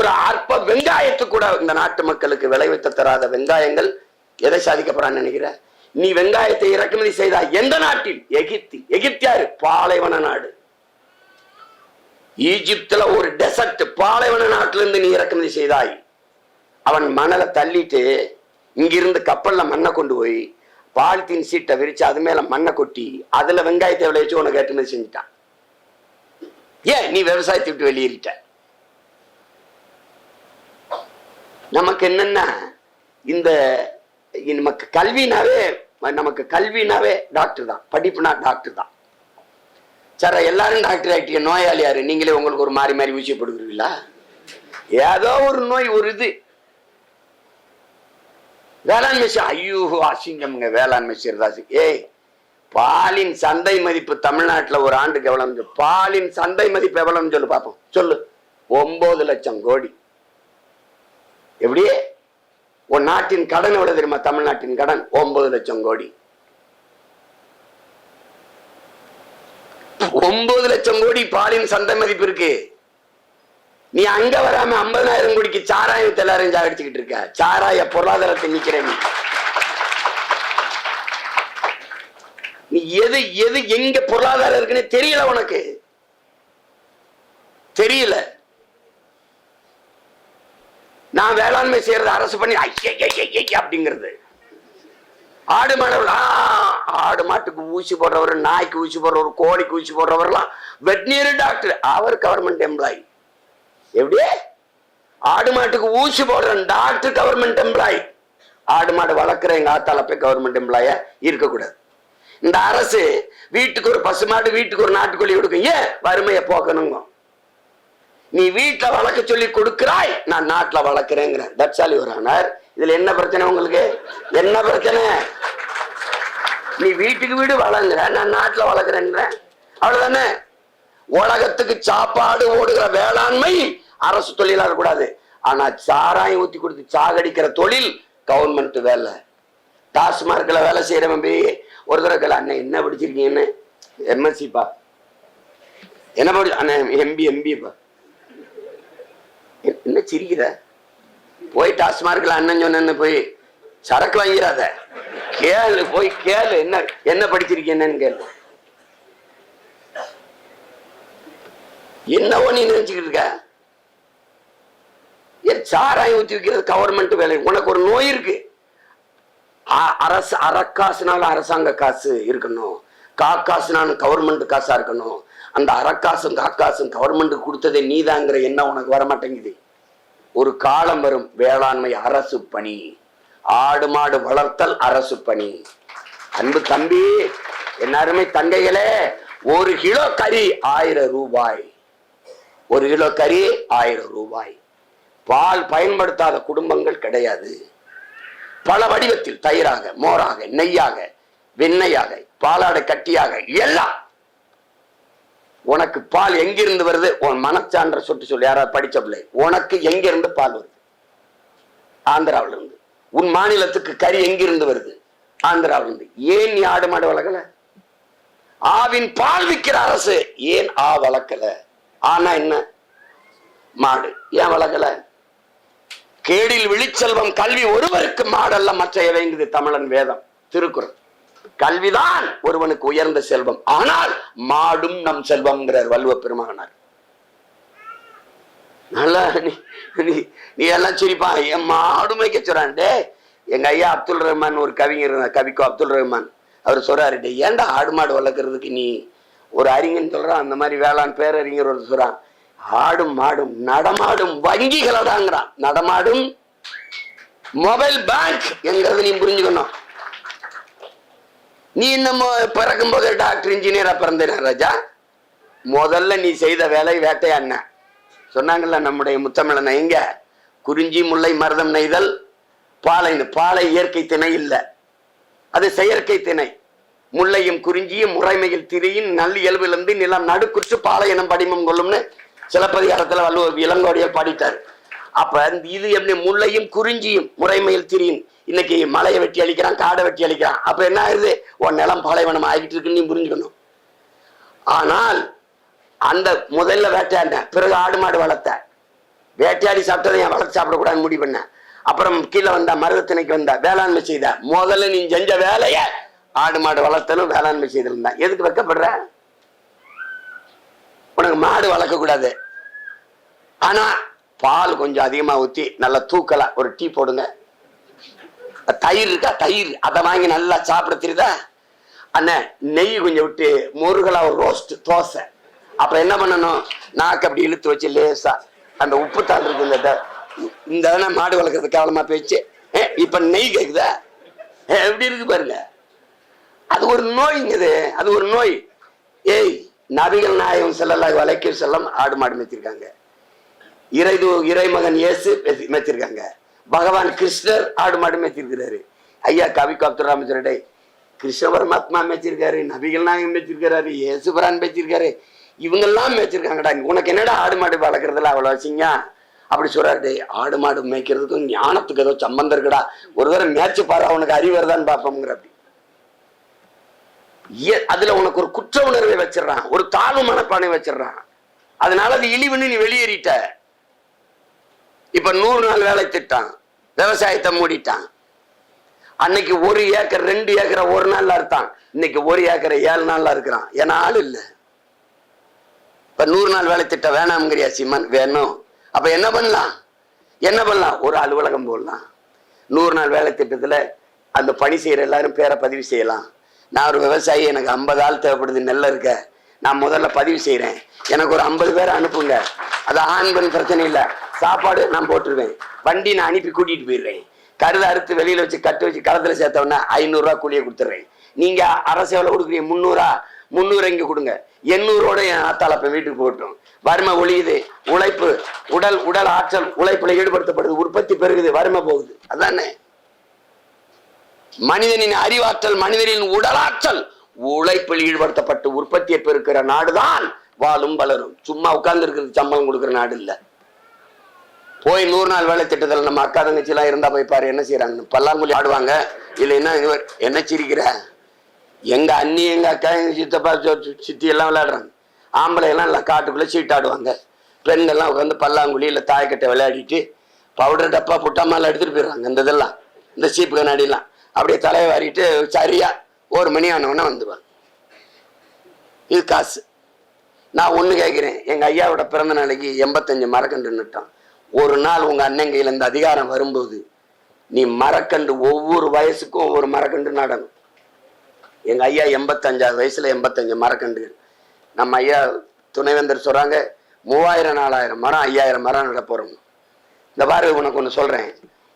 ஒரு அற்ப வெங்காயத்து கூட இந்த நாட்டு மக்களுக்கு விளைவித்து தராத வெங்காயங்கள் எதை சாதிக்க போறான்னு நினைக்கிற? நீ வெங்காயத்தை இறக்குமதி செய்தா எந்த நாட்டில்? எகிப்தியாரு பாலைவன நாடு. ஈஜிப்துல ஒரு டெசர்ட் பாலைவன நாட்டில இருந்து நீ இறக்குமதி செய்தாய். அவன் மணலை தள்ளிட்டு இங்கிருந்து கப்பல்ல மண்ணை கொண்டு போய் பாலித்தீன் சீட்டை விரிச்சு அது மேல மண்ணை கொட்டி அதுல வெங்காயத்தை விளைவிச்சு உனக்கு ஏற்றுமதி செஞ்சுட்டான். ஏன் நீ விவசாயத்தை விட்டு வெளியேறிட்ட? நமக்கு என்னன்னா இந்த நமக்கு கல்வினாவே டாக்டர் தான், படிப்புனா டாக்டர் தான். சார் எல்லாரும் டாக்டர் ஆகிட்டீங்க, நோயாளி யாரு? நீங்களே உங்களுக்கு ஒரு மாறி மாறி ஊசி போடுக்கிறீங்களா? ஏதோ ஒரு நோய், ஒரு இது. வேளாண்மை ஐயோ அசிங்கம்ங்க வேளாண்மை சீர்தாசி. ஏய், பாலின் சந்தை மதிப்பு தமிழ்நாட்டில் ஒரு ஆண்டுக்கு எவ்வளவு? பாலின் சந்தை மதிப்பு எவ்வளவுன்னு சொல்லு பார்ப்போம். சொல்லு. 9 லட்சம் கோடி. எப்படி? ஒரு நாட்டின் கடன் எவ்வளவு தெரியுமா? தமிழ்நாட்டின் கடன் 9 லட்சம் கோடி. 9 லட்சம் கோடி பாலின் சந்தை மதிப்பு இருக்கு. நீ அங்க வராம 50,000 கோடிக்கு சாராயத்தை எல்லாரும் சாகடிச்சுக்கிட்டு இருக்க. சாராய பொருளாதாரத்தை நிக்கிறேன். நீ எது எது எங்க பொருளாதாரம் இருக்குன்னு தெரியல, உனக்கு தெரியல. நான் வேளாண்மை செய்யறது அரசு பண்ணி அப்படிங்கிறது. ஆடு மாட்டுக்கு ஊசி போடுறவர், நாய்க்கு ஊசி போடுறவர், கோழிக்கு ஊசி போடுறவர்லாம் வெட்னரி டாக்டர், அவர் கவர்மெண்ட் எம்ப்ளாயி. எப்படி? ஆடு மாட்டுக்கு ஊசி போடுற டாக்டர் கவர்மெண்ட் எம்ப்ளாயி. ஆடு மாடு வளர்க்குற எங்க ஆத்தால போய் கவர்மெண்ட் எம்ப்ளாயா இருக்கக்கூடாது. இந்த அரசு வீட்டுக்கு ஒரு பசுமாடு, வீட்டுக்கு ஒரு நாட்டுக்கோழி கொடுக்கும். ஏன்? வறுமையை போக்கணுங்க. நீ வீட்டுல வளர்க்க சொல்லி கொடுக்கிறாய், நான் நாட்டுல வளர்க்கிறேங்கிற. தட்சாலி ஒரு ஆனார். இதுல என்ன பிரச்சனை உங்களுக்கு? என்ன பிரச்சனை? நீ வீட்டுக்கு வீடு வளர்ங்குற, நான் நாட்டுல வளர்க்கிறேங்கிற. அவ்வளவுதானே. உலகத்துக்கு சாப்பாடு ஓடுகிற வேளாண்மை அரசு தொழிலா இருக்கக்கூடாது. ஆனா சாராயம் ஊத்தி கொடுத்து சாகடிக்கிற தொழில் கவர்மெண்ட் வேலை. டாஸ்மார்க்ல வேலை செய்யறவன் போய் ஒரு தடவை அண்ணன் என்ன படிச்சிருக்கீங்கன்னு, எம்எஸ்சிப்பா. என்ன படி அண்ணன்? எம்பிப்பா. என்ன சிரிக்கிற? போய் டாஸ்மார்க்ல அண்ணன் சொன்னு போய் சரக்கு வாங்கிறாத, கேளு, போய் கேளு. என்ன என்ன படிச்சிருக்கீங்கன்னு கேளு. என்னவோ நீ நினைச்சுக்கிட்டு இருக்க? சாராயம் ஊத்தி வைக்கிறது கவர்மெண்ட் வேலை. உனக்கு ஒரு நோய் இருக்கு. அரசு அறக்காசுனால அரசாங்க காசு இருக்கணும், காக்காசுனால கவர்மெண்ட் காசா இருக்கணும். அந்த அறக்காசும் காக்காசும் கவர்மெண்ட் கொடுத்ததே நீதாங்கிற என்ன உனக்கு வரமாட்டேங்குது. ஒரு காலம் வரும், வேளாண்மை அரசு பணி, ஆடு மாடு வளர்த்தல் அரசு பணி. அன்பு தம்பி, எல்லாருமே தங்கைகளே, 1 கிலோ கறி 1000 ரூபாய். 1 கிலோ கறி 1000 ரூபாய். பால் பயன்படுத்தாத குடும்பங்கள் கிடையாது. பல வடிவத்தில், தயிராக, மோராக, நெய்யாக, வெண்ணெயாக, பாலாடை கட்டியாக, எல்லாம். உனக்கு பால் எங்கிருந்து வருது? உன் மனச்சான்ற சொட்டு சொல்லு. யாராவது படிச்ச பிள்ளை, உனக்கு எங்கிருந்து பால் வருது? ஆந்திராவில இருந்து. உன் மாநிலத்துக்கு கறி எங்கிருந்து வருது? ஆந்திராவில இருந்து. ஏன் நீ ஆடு மாடு வளர்க்கல? ஆவின் பால் விற்கிற அரசு ஏன் வளர்க்கல? ஆனா என்ன? மாடு ஏன் வளர்க்கல? கேடில் விழிச்செல்வம் கல்வி ஒருவருக்கு மாடல்ல மற்ற எவைங்குது தமிழன் வேதம், திருக்குறள். கல்விதான் ஒருவனுக்கு உயர்ந்த செல்வம், ஆனால் மாடும் நம் செல்வம்ங்கிறார் வள்ளுவ பெருமகனார். நல்லா நீ எல்லாம் சிரிப்பா, என் மாடு மேய்க்க சொல்றான்டே. எங்க ஐயா அப்துல் ரஹ்மான் ஒரு கவிஞர் இருந்தார், கவிக்கோ அப்துல் ரஹ்மான். அவர் சொல்றாரு, ஏன்டா ஆடு மாடு வளர்க்கறதுக்கு நீ ஒரு அறிஞன் சொல்றான், அந்த மாதிரி வேளாண் பேரறிஞர் ஒரு சொல்றான், ஆடும் மாடும் நடமாடும் வங்கிகளடாங்கிறான். நடமாடும் மொபைல் பேங்க் என்கிறது நீ புரிஞ்சுக்கணும். நீ இன்னும் பிறக்கும் போது டாக்டர் இன்ஜினியரா பிறந்தேன ராஜா. முதல்ல நீ செய்த வேலை வேட்டையாண்ண சொன்னாங்கல்ல நம்முடைய முத்தமிழனை. எங்க? குறிஞ்சி முல்லை மருதம் நெய்தல் பாலை. பாலை இயற்கை திணை இல்லை, அது செயற்கை திணை. முல்லையும் குறிஞ்சியும் முறைமையில் திரியின் நல் இயல்பிலிருந்து நிலம் நடுக்குற்று பாலை எனும் படிமம் கொள்ளும்னு சிலப்பதிகாரத்துல வள்ளுவர் இளங்கோடியார் பாடிட்டார். அப்ப இது எப்படி? முல்லையும் குறிஞ்சியும் முறைமையில் திரியின். இன்னைக்கு மலையை வெட்டி அழிக்கிறான், காடை வெட்டி அழிக்கிறான். அப்ப என்ன ஆகுது? உன் நிலம் பாலைவனம் ஆகிட்டு இருக்குன்னு நீ புரிஞ்சுக்கணும். ஆனால் அந்த முதல்ல வேட்டையாண்ட, பிறகு ஆடு மாடு வளர்த்த, வேட்டையாடி சாப்பிட்டதை என் வளர்த்து சாப்பிடக்கூடாதுன்னு முடிவு பண்ண. அப்புறம் கீழே வந்தா மருதத்திணைக்கு வந்தா வேளாண்மை செய்த. முதல்ல நீ செஞ்ச வேலைய ஆடு மாடு வளர்த்தலும் வேளாண்மை செய்திருந்தா. எதுக்கு வைக்கப்படுற? உனக்கு மாடு வளர்க்க கூடாது, ஆனா பால் கொஞ்சம் அதிகமா ஊத்தி நல்லா தூக்கலா ஒரு டீ போடுங்க. தயிர் இருக்கா, தயிர் அதை வாங்கி நல்லா சாப்பிட தெரியுதா அண்ணன். நெய் கொஞ்சம் விட்டு முருகலா ஒரு ரோஸ்ட் தோசை. அப்ப என்ன பண்ணணும், நாக்கு அப்படி இழுத்து வச்சு லேசா அந்த உப்பு தான் இருக்கு இந்த மாடு வளர்க்கறது கேவலமா போயிடுச்சு. இப்ப நெய் கேக்குதா, எப்படி இருக்கு பாருங்க. அது ஒரு நோய்ங்குது, அது ஒரு நோய். ஏய், நபிகள் நாயகம் ஸல்லல்லாஹு அலைஹி வஸல்லம் ஆடு மாடு மேய்ச்சிருக்காங்க. இறைமகன் இயேசு மேய்ச்சிருக்காங்க. பகவான் கிருஷ்ணர் ஆடு மாடு மேய்ச்சிருக்கிறாரு. ஐயா கவி அப்துல் ராமச்சரடை கிருஷ்ண பரமாத்மா மேய்ச்சிருக்காரு, நபிகள் நாயகம் மேய்ச்சிருக்காரு, இயேசு பிரான் மேய்ச்சிருக்காரு, இவங்கெல்லாம் மேய்ச்சிருக்காங்கடா. உனக்கு என்னடா ஆடு மாடு வளர்க்கறதுல அவ்வளவு வச்சிங்க அப்படி சொல்றாரு. ஆடு மாடு மேய்க்கிறதுக்கும் ஞானத்துக்கு ஏதோ சம்பந்தம் இருக்குடா, ஒரு தடவை மேய்ச்சி பாரு, அவனுக்கு அறிவுறதான் பார்ப்போங்கிற. அப்படி அதுல உனக்கு ஒரு குற்ற உணர்வை வச்சிடறான், ஒரு தாழ்வு மனப்பானை வச்சிடறான். அதனால அது இழிவுன்னு நீ வெளியேறிட்ட. இப்ப 100 நாள் வேலை திட்டம், விவசாயத்தை மூடிட்டான். அன்னைக்கு 1 ஏக்கர் 2 ஏக்கரை ஒரு நாள்ல அறுத்தான், இன்னைக்கு 1 ஏக்கரை 7 நாள்ல இருக்கிறான். ஏன்னா ஆள் இல்ல. இப்ப 100 நாள் வேலை திட்டம் வேணாம்ங்கிறியா சீமான்? வேணும். அப்ப என்ன பண்ணலாம், ஒரு அலுவலகம் போடலாம். 100 நாள் வேலை திட்டத்துல அந்த பணி செய்யற எல்லாரும் பேரை பதிவு செய்யலாம். நான் ஒரு விவசாயி, எனக்கு 50 ஆள் தேவைப்படுது, நெல்ல இருக்க, நான் முதல்ல பதிவு செய்யறேன், எனக்கு ஒரு 50 பேரை அனுப்புங்க. அது ஆண் பெண் பிரச்சனை இல்லை, சாப்பாடு நான் போட்டுருவேன், வண்டி நான் அனுப்பி கூட்டிட்டு போயிடுறேன், கருத அறுத்து வெளியில வச்சு கட்டு வச்சு களத்துல சேர்த்தவொடனே 500 ரூபா கூலியை கொடுத்துட்றேன். நீங்க அரசு எவ்வளவு கொடுக்குறீங்க? 300 இங்க கொடுங்க, 800 என் ஆத்தாளப்ப வீட்டுக்கு போட்டோம். வறுமை ஒழியுது, உழைப்பு உடல் ஆற்றல் உழைப்புல ஈடுபடுத்தப்படுது, உற்பத்தி பெருகுது, வறுமை போகுது. அதானே மனிதனின் அறிவாற்றல், மனிதனின் உடலாற்றல் உழைப்பில் ஈடுபடுத்தப்பட்டு உற்பத்தியை பெருக்கிற நாடுதான் வாழும் வளரும். சும்மா உட்கார்ந்து இருக்கிறது சம்பளம் கொடுக்கிற நாடு இல்ல. போய் 100 நாள் வேலை திட்டத்தில் நம்ம அக்கா தங்கச்சி எல்லாம் இருந்தா போய் பாரு என்ன செய்யறாங்க. பல்லாங்குழி ஆடுவாங்க, இல்லைன்னா என்ன சிரிக்கிற, எங்க அண்ணி எங்க அக்கா எங்க சித்தப்பா சித்தி எல்லாம் விளையாடுறாங்க. ஆம்பளை எல்லாம் எல்லாம் காட்டுக்குள்ள சீட்டாடுவாங்க, பெண்கள்லாம் உட்காந்து பல்லாங்குழி இல்ல தாய்க்கட்டை விளையாடிட்டு பவுடர் டப்பா புட்டாமெல்லாம் எடுத்துட்டு போயிடுறாங்க. இந்த இதெல்லாம் இந்த சீப்பு கண்ணாடிலாம் அப்படியே தலையை வாரிட்டு சரியா 1 மணி ஆனவொன்னே வந்துடுவாங்க. இது காசு. நான் ஒண்ணு கேட்கிறேன், எங்க ஐயாவோட பிறந்த நாளைக்கு 85 மரக்கன்று நட்டான். ஒரு நாள் உங்க அண்ணன் கையில இந்த அதிகாரம் வரும்போது நீ மரக்கன்று ஒவ்வொரு வயசுக்கும் ஒவ்வொரு மரக்கன்று நடணும். எங்க ஐயா 85 வயசுல 85 மரக்கன்றுகள். நம்ம ஐயா துணைவேந்தர் சொல்றாங்க 3000 4000 மரம் 5000 மரம் நட போறோம். இந்த பாரு உனக்கு ஒண்ணு சொல்றேன்,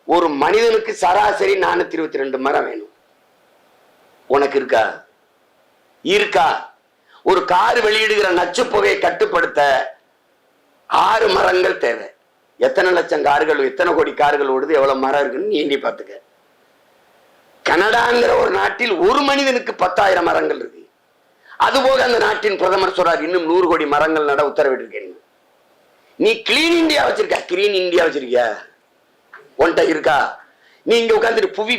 ஒரு மனிதனுக்கு சராசரி 422 மரம் வேணும். உனக்கு இருக்கா? ஒரு கார் வெளியிடுகிற நச்சு புகையை கட்டுப்படுத்த 6 மரங்கள் தேவை. எத்தனை லட்சம் கார்கள், எத்தனை கோடி கார்கள் ஓடுது, எவ்வளவு மரம் இருக்குன்னு நீண்டி பார்த்துக்க. கனடாங்கிற ஒரு நாட்டில் ஒரு மனிதனுக்கு 10,000 மரங்கள் இருக்கு. அதுபோக அந்த நாட்டின் பிரதமர் சொல்றார் இன்னும் 100 கோடி மரங்கள் நட உத்தரவிட்டிருக்கேன். நீ கிளீன் இந்தியா வச்சிருக்கியா? உன்கிட்ட இருக்கா? நீ இங்க உட்காந்துட்டு புவி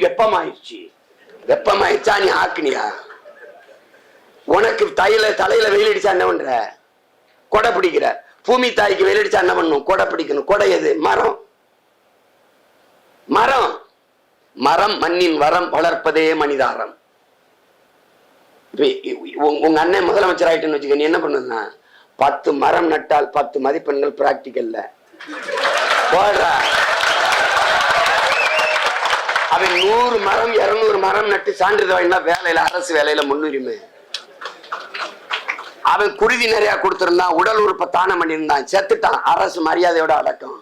வெப்பமாயிடுச்சா நீ ஆக்குனியா? உனக்கு தலையில வெயில் அடிச்சா என்ன பண்ற? கொடை பிடிக்கிற. பூமி தாய்க்கு வெயில் அடிச்சா என்ன பண்ணும்? கொடை பிடிக்கணும். கொடை எது? மரம் மண்ணின் வரம், வளர்ப்பதே மனிதாரம். உங்க அண்ணன் முதலமைச்சர் ஆயிட்டுன்னு வச்சுக்க, நீ என்ன பண்ணுன்னா 10 மரம் நட்டால் 10 மதிப்பெண்கள் பிராக்டிக்கல்ல போடுற. அவன் 100 மரம் 200 மரம் நட்டு சான்றிதழ் வாங்கினா வேலையில, அரசு வேலையில முன்னுரிமை. அவன் குருதி நிறைய கொடுத்திருந்தான், உடல் உறுப்பை தானம் பண்ணியிருந்தான், செத்துட்டான், அரசு மரியாதையோட அடக்கம்.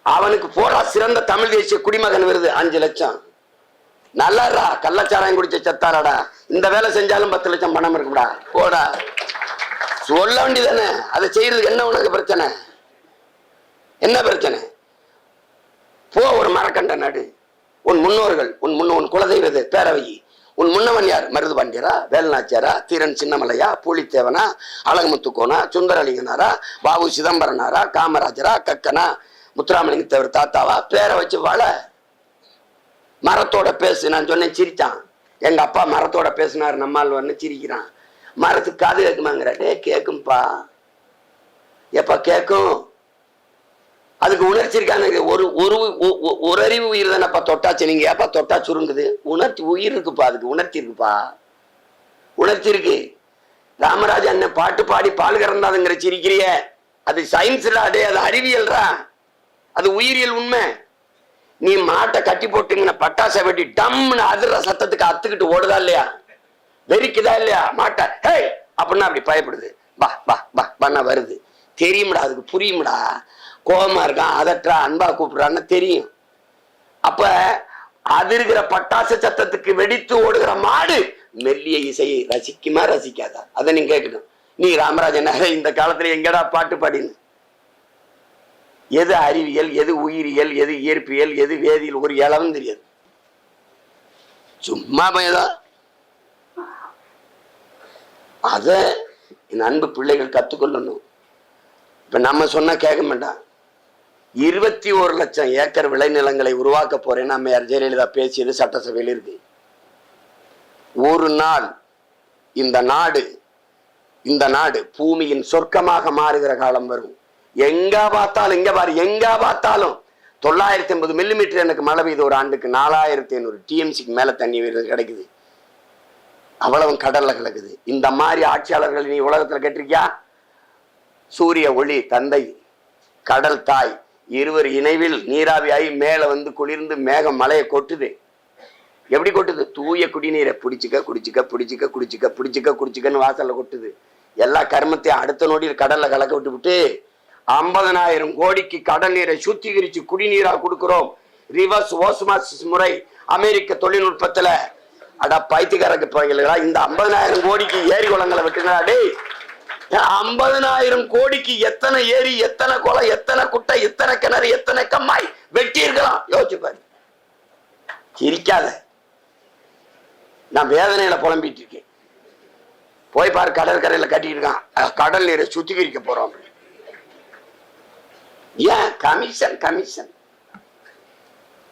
அவனுக்கு போடா சிறந்த தமிழ் தேசிய குடிமகன் விருது 5 லட்சம். நல்லாரா, கள்ளச்சாராயம் குடிச்ச செத்தாரடா, இந்த வேலை செஞ்சாலும் 10 லட்சம் பணம் இருக்குடா, போடா. சொல்ல வேண்டியதானே, அதை செய்யறதுக்கு என்ன உனக்கு பிரச்சனை? என்ன பிரச்சனை? போ, ஒரு மரக்கண்ட நடு. உன் முன்னோர்கள், உன் குலதெய்வ பேரவை, உன் முன்னவன் யார்? மருது பாண்டியரா, வேலுநாச்சியாரா, தீரன் சின்னமலையா, பூலித்தேவனா, அழகுமுத்துக்கோனா, சுந்தரலிங்கனாரா, பாபு சிதம்பரனாரா, காமராஜரா, கக்கனா, முத்துராமலிங்க தேவர் தாத்தாவா? பேரை வச்சு வாழ. மரத்தோட பேசு. நான் சொன்னேன், சிரிச்சான். எங்க அப்பா மரத்தோட பேசினார், நம்மால் வந்து சிரிக்கிறான். மரத்துக்கு காது கேட்குமாங்கிற. டே கேக்கும்பா, எப்ப கேட்கும்? அதுக்கு உணர்ச்சி இருக்கான ஒரு ஒரு ஒரு அறிவு உயிர் தானேப்பா தொட்டாச்சு. நீங்க ஏப்பா தொட்டா சுருங்குது? உணர்ச்சி உயிர் இருக்குப்பா, அதுக்கு உணர்ச்சி இருக்குப்பா, உணர்ச்சி இருக்கு. ராமராஜ அண்ணன் பாட்டு பாடி பால் கறந்தாதுங்கிற சிரிக்கிறிய, அது சயின்ஸ்ல, அது அறிவியல்ரா, அது உயிரியல் உண்மை. நீ மாட்டை கட்டி போட்டுங்கன்னா பட்டாசை வெட்டி டம்னு அதிர சத்தத்துக்கு அத்துக்கிட்டு ஓடுதா இல்லையா, வெறிக்குதா இல்லையா மாட்டை, ஹே அப்படின்னா அப்படி பயப்படுது, பா பா பா பண்ண வருது, தெரியும்டா, அதுக்கு புரியும்டா. கோபமா இருக்கான், அதற்றா, அன்பா கூப்பிடுறான்னு தெரியும். அப்ப அது இருக்கிற பட்டாசு சத்தத்துக்கு வெடித்து ஓடுகிற மாடு மெல்லிய இசையை ரசிக்குமா ரசிக்காதா? அதை நீங்க கேட்கணும். நீ ராமராஜன் இந்த காலத்துல எங்கடா பாட்டு பாடினு? எது அறிவியல், எது உயிரியல், எது இயற்பியல், எது வேதியியல், ஒரு இளவும் தெரியாது. சும்மா பயதான். அத என் அன்பு பிள்ளைகள் கத்துக்கொள்ளணும். இப்ப நம்ம சொன்னா கேட்க மாட்டான். 21 லட்சம் ஏக்கர் விளைநிலங்களை உருவாக்க போறேன்னு அம்மையார் ஜெயலலிதா பேசியது சட்டசபையில் இருக்கு. ஒரு நாள் இந்த நாடு பூமியின் சொர்க்கமாக மாறுகிற காலம் வரும். எங்க பார்த்தாலும், இங்க பாரு, எங்க பார்த்தாலும் 950 மில்லிமீட்டர் எனக்கு மழை பெய்யுது ஒரு ஆண்டுக்கு. 4500 டிஎம்சிக்கு மேல தண்ணி கிடைக்குது. அவ்வளவு கடல்ல கிடக்குது. இந்த மாதிரி ஆட்சியாளர்கள் நீ உலகத்துல கேட்டிருக்கியா? சூரிய ஒளி தந்தை, கடல் தாய், இருவர் இணைவில் நீராவியாகி மேல வந்து குளிர்ந்து மேகம் மலையை கொட்டுது. எப்படி கொட்டுது? தூய குடிநீரை பிடிச்சிக்க குடிச்சிக்க பிடிச்சிக்க குடிச்சிக்க பிடிச்சிக்க குடிச்சிக்கன்னு வாசல்ல கொட்டுது. எல்லா கர்மத்தையும் அடுத்த நொடியில் கடல்ல கலக்க விட்டு 50,000 கோடிக்கு கடல் நீரை சுத்திகரிச்சு குடிநீரா கொடுக்கிறோம். ரிவர்ஸ் ஓஸ்மாசிஸ் முறை அமெரிக்க தொழில்நுட்பத்துல. அடா பைத்தியக்காரக்கு போய்களா, இந்த 50,000 கோடிக்கு ஏரி குளங்களை வெட்டுங்களா? டேய், 50,000 கோடிக்கு எத்தனை ஏரி, எத்தனை குளம், எத்தனை குட்டை, எத்தனை கிணறு, எத்தனை கம்மாய் வெட்டி இருக்கலாம்? யோசிச்சு பாரு. சிரிக்காத, நான் வேதனையில புலம்பிட்டு இருக்கேன். போய் பாரு, கடற்கரையில கட்டிட்டு இருக்கான், கடல் நீரை சுத்திகரிக்க போறோம். ஏன் கமிஷன்? கமிஷன்.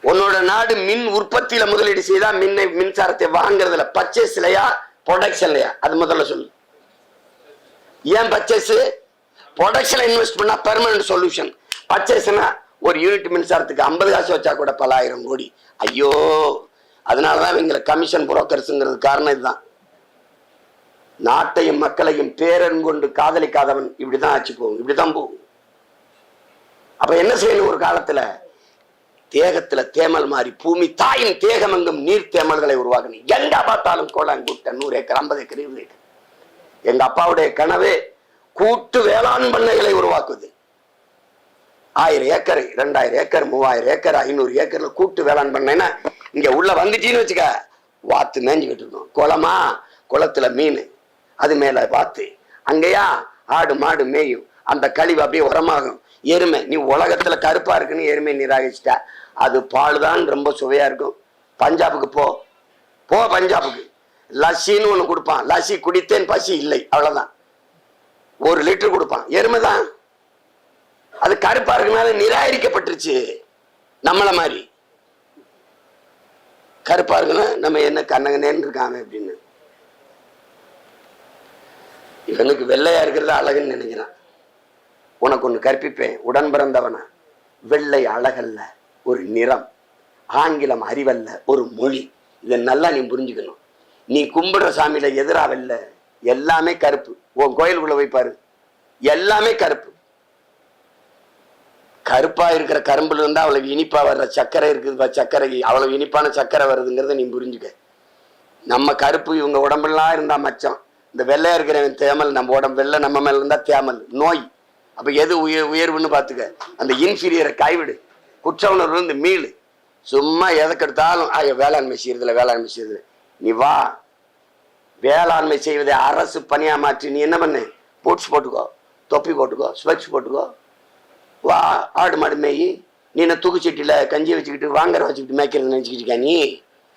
உன்னோட நாடு மின் உற்பத்தியில முதலீடு செய்தா மின்சாரத்தை வாங்குறதுல பர்ச்சேஸ்லயா ப்ரொடக்ஷன்லயா? அது முதல்ல சொல்லு. ஏன் பர்ச்சேஸ்? ப்ரொடக்ஷன்ல இன்வெஸ்ட் பண்ணா பெர்மனன்ட் சொல்யூஷன். பர்ச்சேஸ்னா ஒரு யூனிட் மின்சாரத்துக்கு 50 காசு வச்சா கூட பல ஆயிரம் கோடி. ஐயோ, அதனாலதான் இவங்களை கமிஷன் புரோக்கர்ஸ்ங்கிறது காரணம் இதுதான். நாட்டையும் மக்களையும் பேரன் கொண்டு காதலிக்காதவன் இப்படிதான் ஆச்சு போகும், இப்படிதான் போகும். அப்ப என்ன செய்யணும்? ஒரு காலத்துல தேகத்துல தேமல் மாறி பூமி தாயின் தேகம் எங்கும் நீர் தேமல்களை உருவாக்கணும். எங்க பார்த்தாலும் கோலாங்கூட்ட 100 ஏக்கர் 50 ஏக்கர் 20 ஏக்கர். எங்க அப்பாவுடைய கனவே கூட்டு வேளாண் பண்ணைகளை உருவாக்குது. 1000 ஏக்கர் 2000 ஏக்கர் 3000 ஏக்கர் 500 ஏக்கர்ல கூட்டு வேளாண் பண்ணைன்னா இங்க உள்ள வந்துச்சின்னு வச்சுக்க, வாத்து மேஞ்சுக்கிட்டு இருக்கோம். குளமா, குளத்துல மீன், அது மேல வாத்து, அங்கேயா ஆடு மாடு மேயும், அந்த கழிவு அப்படியே உரமாகும். எருமை, நீ உலகத்துல கருப்பா இருக்குன்னு எருமை நிராகரிச்சிட்ட, அது பால் தான் ரொம்ப சுவையா இருக்கும். பஞ்சாபுக்கு போ, பஞ்சாபுக்கு லஸ்ஸின்னு ஒண்ணு கொடுப்பான். லஸ்ஸி குடித்தேன், பசி இல்லை, அவ்வளவுதான். 1 லிட்டர் கொடுப்பான். எருமை தான், அது கருப்பா இருக்குனால நிராகரிக்கப்பட்டுருச்சு. நம்மள மாதிரி கருப்பா இருக்குன்னா நம்ம என்ன கண்ணங்கனேன்னு இருக்காங்க அப்படின்னு. இவனுக்கு வெள்ளையா இருக்கிறது அழகுன்னு நினைக்கிறான். உனக்கு ஒண்ணு கற்பிப்பேன், உடன் பிறந்தவன. வெள்ளை அழகல்ல, ஒரு நிறம். ஆங்கிலம் அறிவல்ல, ஒரு மொழி. இதை நல்லா நீ புரிஞ்சுக்கணும். நீ கும்பிடுற சாமியில எதிராவல்ல, எல்லாமே கருப்பு. உன் கோயிலுக்குள்ள வைப்பாரு, எல்லாமே கருப்பு. கருப்பா இருக்கிற கரும்புல இருந்தா அவ்வளவு இனிப்பா வர்ற சர்க்கரை இருக்குது, சர்க்கரை அவ்வளவு இனிப்பான சர்க்கரை வருதுங்கிறத நீ புரிஞ்சுக்க. நம்ம கருப்பு இவங்க உடம்பெல்லாம் இருந்தா மச்சம். இந்த வெள்ளையா இருக்கிற தேமல், நம்ம உடம்பு வெள்ளை நம்ம மேல இருந்தா தேமல், நோய். அப்ப எது உயர்வுன்னு பாத்துக்க. அந்த இன்ஃபீரியரை கைவிடு, குற்ற உணர்வு இருந்து மீளு. சும்மா எதற்கு எடுத்தாலும் வேளாண்மை செய்யறதுல நீ வா. வேளாண்மை செய்வதை அரசு பணியா மாற்றி நீ என்ன பண்ணு? பூட்ஸ் போட்டுக்கோ, தொப்பி போட்டுக்கோ, ஸ்வெட்ஸ் போட்டுக்கோ, வா. ஆடு மாடு மேயி. நீ என்ன தூக்குச்சட்டியில கஞ்சி வச்சுக்கிட்டு வாங்கற வச்சுக்கிட்டு மேய்க்கிறது நினைச்சுக்கிட்டு இருக்கா நீ?